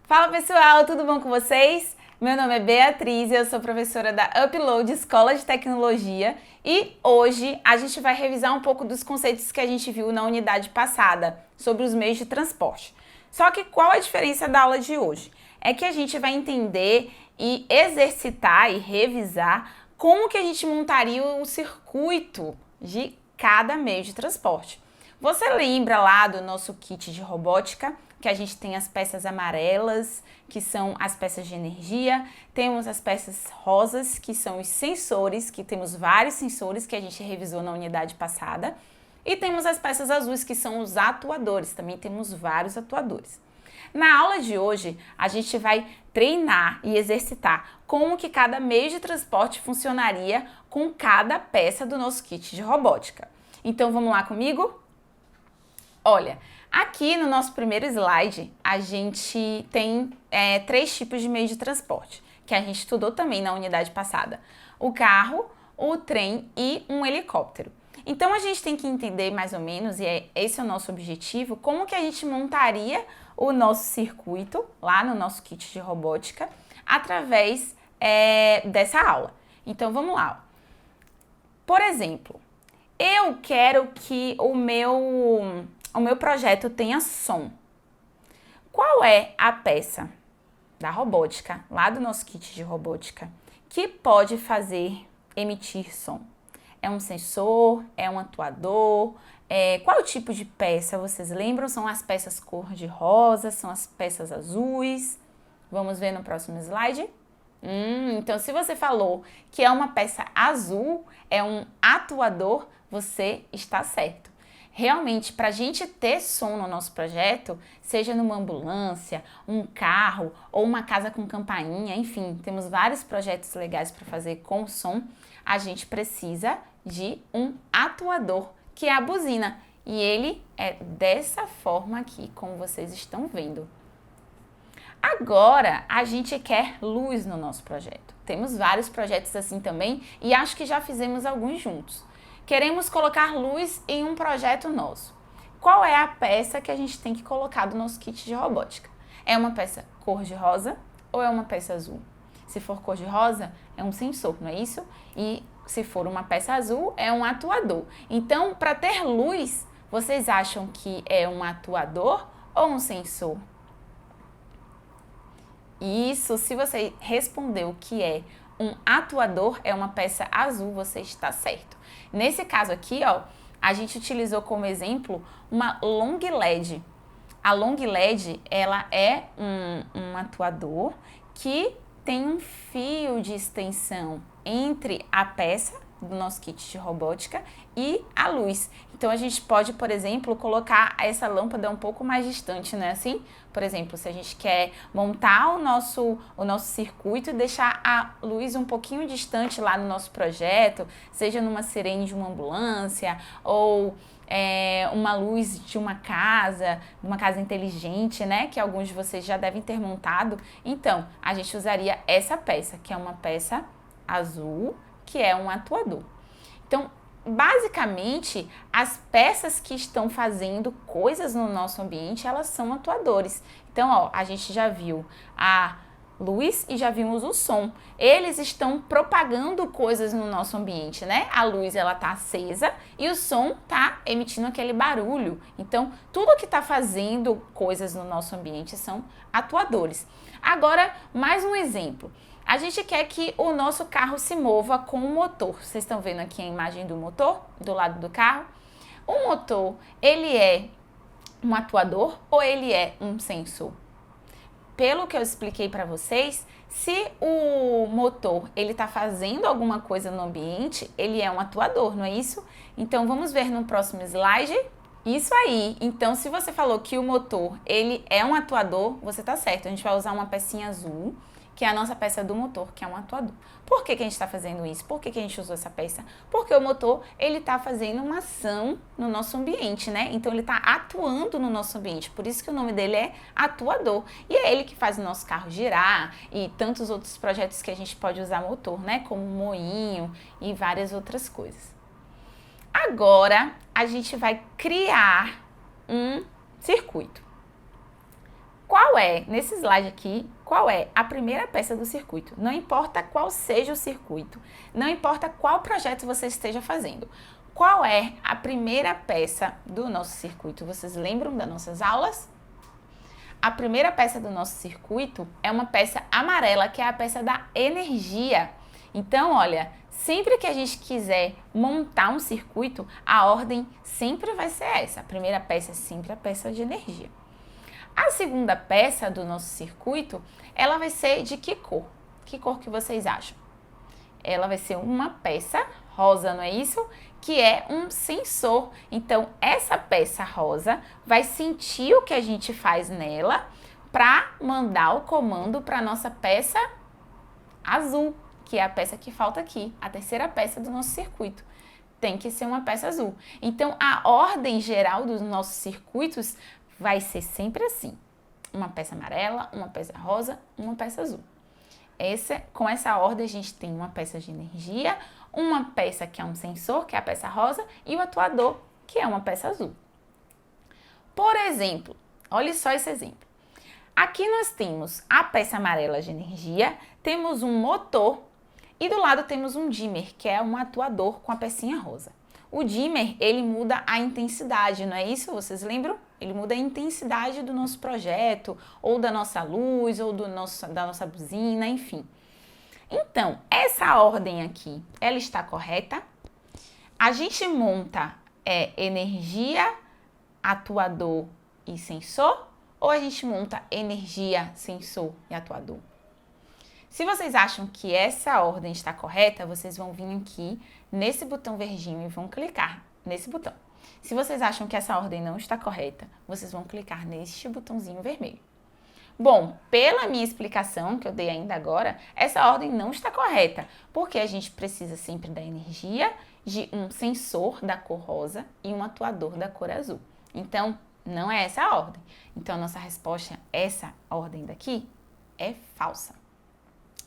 Fala pessoal, tudo bom com vocês? Meu nome é Beatriz e eu sou professora da Upload Escola de Tecnologia e hoje a gente vai revisar um pouco dos conceitos que a gente viu na unidade passada sobre os meios de transporte. Só que qual a diferença da aula de hoje? É que a gente vai entender e exercitar e revisar como que a gente montaria o circuito de cada meio de transporte. Você lembra lá do nosso kit de robótica, que a gente tem as peças amarelas, que são as peças de energia, temos as peças rosas, que são os sensores, que temos vários sensores que a gente revisou na unidade passada, e temos as peças azuis, que são os atuadores, também temos vários atuadores. Na aula de hoje, a gente vai treinar e exercitar como que cada meio de transporte funcionaria com cada peça do nosso kit de robótica. Então, vamos lá comigo? Olha, aqui no nosso primeiro slide, a gente tem três tipos de meio de transporte, que a gente estudou também na unidade passada. O carro, o trem e um helicóptero. Então, a gente tem que entender mais ou menos, e esse é o nosso objetivo, como que a gente montaria o nosso circuito lá no nosso kit de robótica através dessa aula. Então, vamos lá. Por exemplo, eu quero que o meu projeto tenha som. Qual é a peça da robótica, lá do nosso kit de robótica, que pode emitir som? É um sensor? É um atuador? Qual tipo de peça? Vocês lembram? São as peças cor-de-rosa? São as peças azuis? Vamos ver no próximo slide? Então, se você falou que é uma peça azul, é um atuador, você está certo. Realmente, para a gente ter som no nosso projeto, seja numa ambulância, um carro ou uma casa com campainha, enfim, temos vários projetos legais para fazer com som, a gente precisa de um atuador, que é a buzina. E ele é dessa forma aqui, como vocês estão vendo. Agora, a gente quer luz no nosso projeto. Temos vários projetos assim também e acho que já fizemos alguns juntos. Queremos colocar luz em um projeto nosso. Qual é a peça que a gente tem que colocar do nosso kit de robótica? É uma peça cor-de-rosa ou é uma peça azul? Se for cor-de-rosa, é um sensor, não é isso? E se for uma peça azul, é um atuador. Então, para ter luz, vocês acham que é um atuador ou um sensor? Isso, se você respondeu que é um atuador, é uma peça azul, você está certo. Nesse caso aqui, ó, a gente utilizou como exemplo uma long LED. A long LED, ela é um atuador que tem um fio de extensão entre a peça do nosso kit de robótica e a luz. Então, a gente pode, por exemplo, colocar essa lâmpada um pouco mais distante, né? Assim, por exemplo, se a gente quer montar o nosso circuito e deixar a luz um pouquinho distante lá no nosso projeto, seja numa sirene de uma ambulância ou uma luz de uma casa inteligente, né? Que alguns de vocês já devem ter montado. Então, a gente usaria essa peça, que é uma peça azul, que é um atuador. Então, basicamente, as peças que estão fazendo coisas no nosso ambiente, elas são atuadores. Então, ó, a gente já viu a luz e já vimos o som. Eles estão propagando coisas no nosso ambiente, né? A luz, ela tá acesa e o som tá emitindo aquele barulho. Então, tudo que tá fazendo coisas no nosso ambiente são atuadores. Agora, mais um exemplo. A gente quer que o nosso carro se mova com o motor. Vocês estão vendo aqui a imagem do motor, do lado do carro? O motor, ele é um atuador ou ele é um sensor? Pelo que eu expliquei para vocês, se o motor ele está fazendo alguma coisa no ambiente, ele é um atuador, não é isso? Então, vamos ver no próximo slide. Isso aí. Então, se você falou que o motor ele é um atuador, você está certo. A gente vai usar uma pecinha azul, que é a nossa peça do motor, que é um atuador. Por que a gente está fazendo isso? Por que a gente usou essa peça? Porque o motor, ele está fazendo uma ação no nosso ambiente, né? Então, ele está atuando no nosso ambiente. Por isso que o nome dele é atuador. E é ele que faz o nosso carro girar e tantos outros projetos que a gente pode usar motor, né? Como moinho e várias outras coisas. Agora, a gente vai criar um circuito. Qual é, nesse slide aqui, qual é a primeira peça do circuito? Não importa qual seja o circuito, não importa qual projeto você esteja fazendo. Qual é a primeira peça do nosso circuito? Vocês lembram das nossas aulas? A primeira peça do nosso circuito é uma peça amarela, que é a peça da energia. Então, olha, sempre que a gente quiser montar um circuito, a ordem sempre vai ser essa. A primeira peça é sempre a peça de energia. A segunda peça do nosso circuito, ela vai ser de que cor? Que cor que vocês acham? Ela vai ser uma peça rosa, não é isso? Que é um sensor. Então, essa peça rosa vai sentir o que a gente faz nela para mandar o comando para a nossa peça azul, que é a peça que falta aqui, a terceira peça do nosso circuito. Tem que ser uma peça azul. Então, a ordem geral dos nossos circuitos vai ser sempre assim. Uma peça amarela, uma peça rosa, uma peça azul. Com essa ordem, a gente tem uma peça de energia, uma peça que é um sensor, que é a peça rosa, e o atuador, que é uma peça azul. Por exemplo, olha só esse exemplo. Aqui nós temos a peça amarela de energia, temos um motor e do lado temos um dimmer, que é um atuador com a pecinha rosa. O dimmer, ele muda a intensidade, não é isso? Vocês lembram? Ele muda a intensidade do nosso projeto, ou da nossa luz, ou da nossa buzina, enfim. Então, essa ordem aqui, ela está correta? A gente monta energia, atuador e sensor, ou a gente monta energia, sensor e atuador? Se vocês acham que essa ordem está correta, vocês vão vir aqui nesse botão verdinho e vão clicar nesse botão. Se vocês acham que essa ordem não está correta, vocês vão clicar neste botãozinho vermelho. Bom, pela minha explicação que eu dei ainda agora, essa ordem não está correta, porque a gente precisa sempre da energia, de um sensor da cor rosa e um atuador da cor azul. Então, não é essa a ordem. Então, a nossa resposta, essa ordem daqui, é falsa.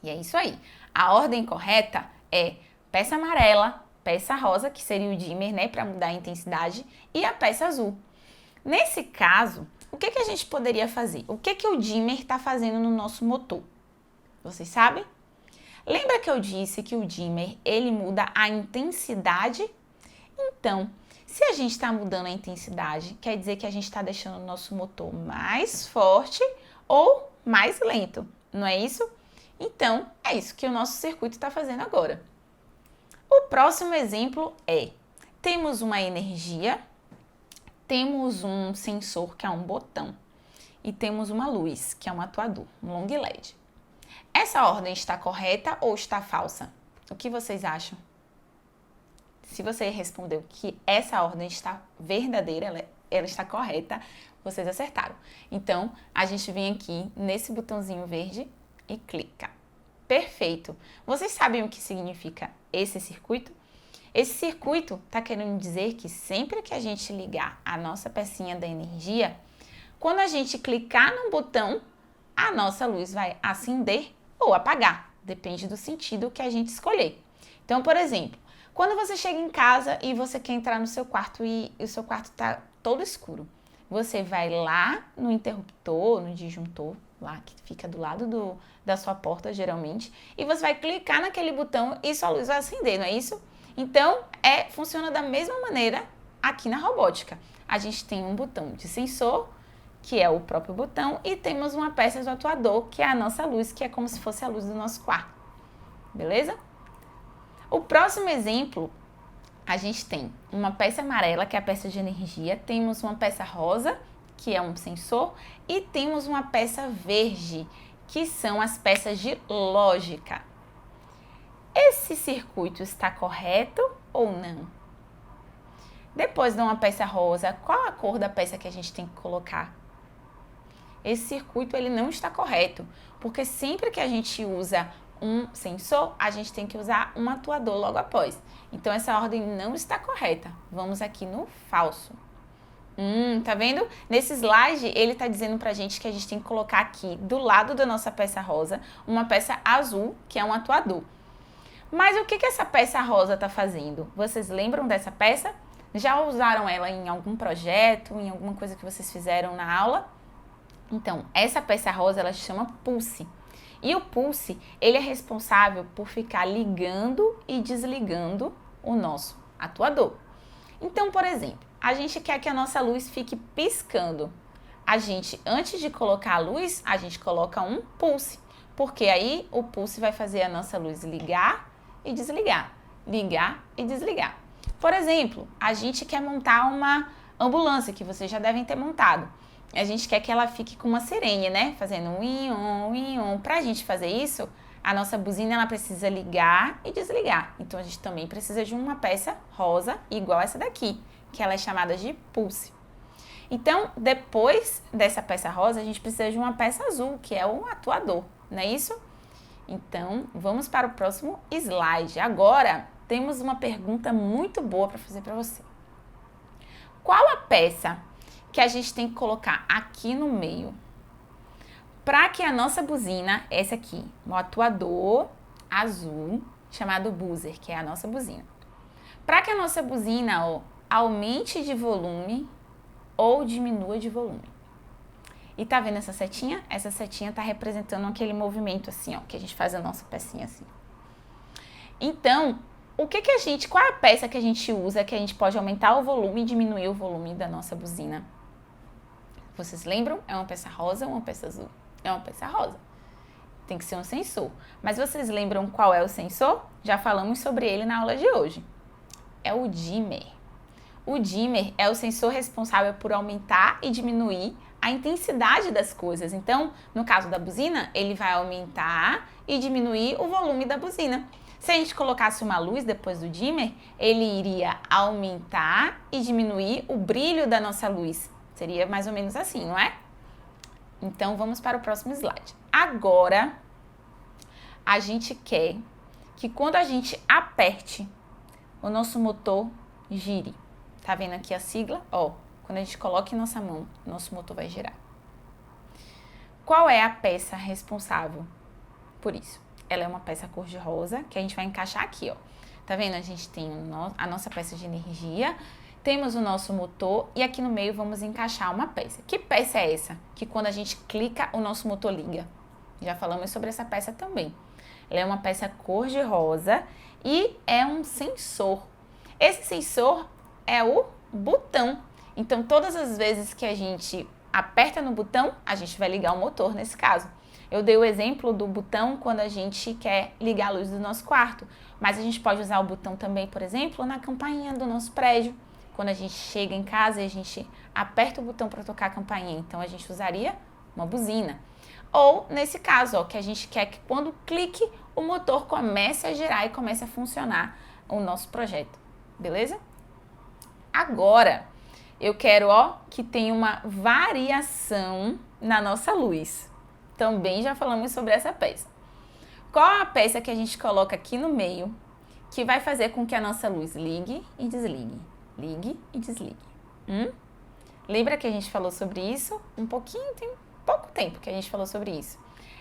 E é isso aí. A ordem correta é peça amarela, peça rosa, que seria o dimmer, né, para mudar a intensidade, e a peça azul. Nesse caso, o que a gente poderia fazer? O que o dimmer está fazendo no nosso motor? Vocês sabem? Lembra que eu disse que o dimmer, ele muda a intensidade? Então, se a gente está mudando a intensidade, quer dizer que a gente está deixando o nosso motor mais forte ou mais lento, não é isso? Então, é isso que o nosso circuito está fazendo agora. O próximo exemplo temos uma energia, temos um sensor, que é um botão, e temos uma luz, que é um atuador, um long LED. Essa ordem está correta ou está falsa? O que vocês acham? Se você respondeu que essa ordem está verdadeira, ela está correta, vocês acertaram. Então, a gente vem aqui nesse botãozinho verde e clica. Perfeito! Vocês sabem o que significa esse circuito? Esse circuito está querendo dizer que sempre que a gente ligar a nossa pecinha da energia, quando a gente clicar no botão, a nossa luz vai acender ou apagar, depende do sentido que a gente escolher. Então, por exemplo, quando você chega em casa e você quer entrar no seu quarto e o seu quarto está todo escuro, você vai lá no interruptor, no disjuntor, lá que fica do lado da sua porta, geralmente, e você vai clicar naquele botão e sua luz vai acender, não é isso? Então, funciona da mesma maneira aqui na robótica. A gente tem um botão de sensor, que é o próprio botão, e temos uma peça do atuador, que é a nossa luz, que é como se fosse a luz do nosso quarto. Beleza? O próximo exemplo, a gente tem uma peça amarela, que é a peça de energia, temos uma peça rosa, que é um sensor, e temos uma peça verde, que são as peças de lógica. Esse circuito está correto ou não? Depois de uma peça rosa, qual a cor da peça que a gente tem que colocar? Esse circuito ele não está correto, porque sempre que a gente usa um sensor, a gente tem que usar um atuador logo após. Então, essa ordem não está correta. Vamos aqui no falso. Tá vendo? Nesse slide, ele está dizendo pra gente que a gente tem que colocar aqui, do lado da nossa peça rosa, uma peça azul, que é um atuador. Mas o que essa peça rosa está fazendo? Vocês lembram dessa peça? Já usaram ela em algum projeto, em alguma coisa que vocês fizeram na aula? Então, essa peça rosa, ela se chama pulse. E o pulse, ele é responsável por ficar ligando e desligando o nosso atuador. Então, por exemplo, a gente quer que a nossa luz fique piscando. A gente, antes de colocar a luz, a gente coloca um pulse, porque aí o pulse vai fazer a nossa luz ligar e desligar, ligar e desligar. Por exemplo, a gente quer montar uma ambulância, que vocês já devem ter montado. A gente quer que ela fique com uma sirene, né? Fazendo um ion. Pra gente fazer isso, a nossa buzina ela precisa ligar e desligar. Então a gente também precisa de uma peça rosa igual essa daqui, que ela é chamada de pulse. Então, depois dessa peça rosa, a gente precisa de uma peça azul, que é o atuador, não é isso? Então, vamos para o próximo slide. Agora, temos uma pergunta muito boa para fazer para você. Qual a peça que a gente tem que colocar aqui no meio para que a nossa buzina, essa aqui, o atuador azul, chamado buzzer, que é a nossa buzina, para que a nossa buzina aumente de volume ou diminua de volume. E tá vendo essa setinha? Essa setinha tá representando aquele movimento assim, ó, que a gente faz a nossa pecinha assim. Então, qual é a peça que a gente usa que a gente pode aumentar o volume e diminuir o volume da nossa buzina? Vocês lembram? É uma peça rosa ou uma peça azul? É uma peça rosa. Tem que ser um sensor. Mas vocês lembram qual é o sensor? Já falamos sobre ele na aula de hoje. É o dimmer. O dimmer é o sensor responsável por aumentar e diminuir a intensidade das coisas. Então, no caso da buzina, ele vai aumentar e diminuir o volume da buzina. Se a gente colocasse uma luz depois do dimmer, ele iria aumentar e diminuir o brilho da nossa luz. Seria mais ou menos assim, não é? Então, vamos para o próximo slide. Agora, a gente quer que quando a gente aperte, o nosso motor gire. Tá vendo aqui a sigla? Ó, quando a gente coloca em nossa mão, nosso motor vai girar. Qual é a peça responsável por isso? Ela é uma peça cor de rosa, que a gente vai encaixar aqui, ó. Tá vendo? A gente tem a nossa peça de energia, temos o nosso motor e aqui no meio vamos encaixar uma peça. Que peça é essa? Que quando a gente clica, o nosso motor liga. Já falamos sobre essa peça também. Ela é uma peça cor de rosa e é um sensor. Esse sensor é o botão. Então, todas as vezes que a gente aperta no botão, a gente vai ligar o motor nesse caso. Eu dei o exemplo do botão quando a gente quer ligar a luz do nosso quarto, mas a gente pode usar o botão também, por exemplo, na campainha do nosso prédio. Quando a gente chega em casa e a gente aperta o botão para tocar a campainha, então a gente usaria uma buzina. Ou, nesse caso, ó, que a gente quer que quando clique, o motor comece a girar e comece a funcionar o nosso projeto. Beleza? Agora, eu quero, que tenha uma variação na nossa luz. Também já falamos sobre essa peça. Qual a peça que a gente coloca aqui no meio que vai fazer com que a nossa luz ligue e desligue? Ligue e desligue. Lembra que a gente falou sobre isso? Tem pouco tempo que a gente falou sobre isso.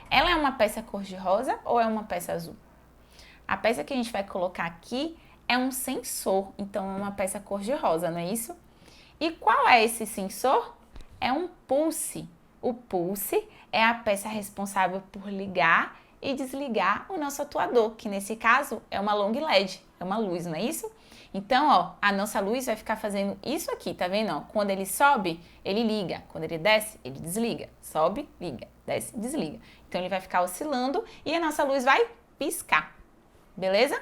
Ela é uma peça cor de rosa ou é uma peça azul? A peça que a gente vai colocar aqui é um sensor, então é uma peça cor de rosa, não é isso? E qual é esse sensor? É um pulse. O pulse é a peça responsável por ligar e desligar o nosso atuador, que nesse caso é uma long LED, é uma luz, não é isso? Então, a nossa luz vai ficar fazendo isso aqui, tá vendo? Quando ele sobe, ele liga. Quando ele desce, ele desliga. Sobe, liga. Desce, desliga. Então, ele vai ficar oscilando e a nossa luz vai piscar. Beleza?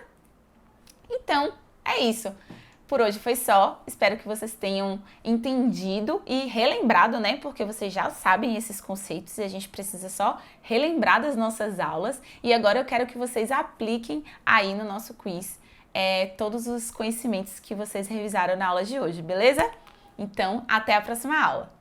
Então, é isso. Por hoje foi só. Espero que vocês tenham entendido e relembrado, né? Porque vocês já sabem esses conceitos e a gente precisa só relembrar das nossas aulas. E agora eu quero que vocês apliquem aí no nosso quiz todos os conhecimentos que vocês revisaram na aula de hoje, beleza? Então, até a próxima aula!